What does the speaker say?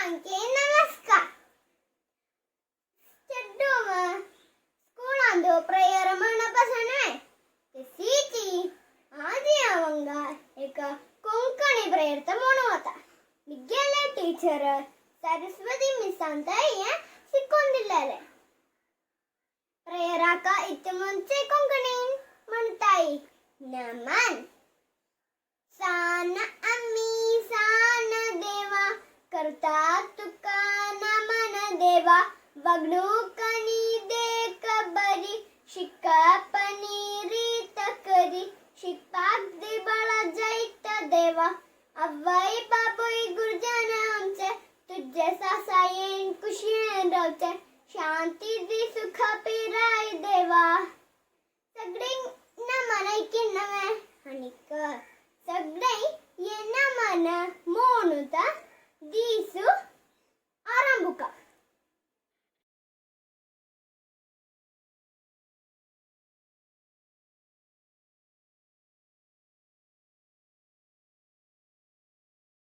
सगळ्यांचे नमस्कार. चड्डू स्कूलांदो प्रेयर म्हणपासून ते सीची आजी अवंगा एक कोंकणी प्रेयर तर म्हणू होता. मी गेले टीचर सरस्वती मिसांत शिकून दिलेले प्रेयराका इतमुंचे कोंकणी म्हणताई. नमन सान आम्ही सान देवा करता तुका नमन देवा. वागणूकनी देख बरी शिकपणी रीत करी शिकपाक दे बळा जैत देवा. अव्वाई बाबूई गुरुजन आमचे तुझे सासायेन कुशीन रावचे शांती दी सुख पिराय देवा. सगळे नमन ऐकीन नवे आणि सगळे ये नमन म्हणूता दी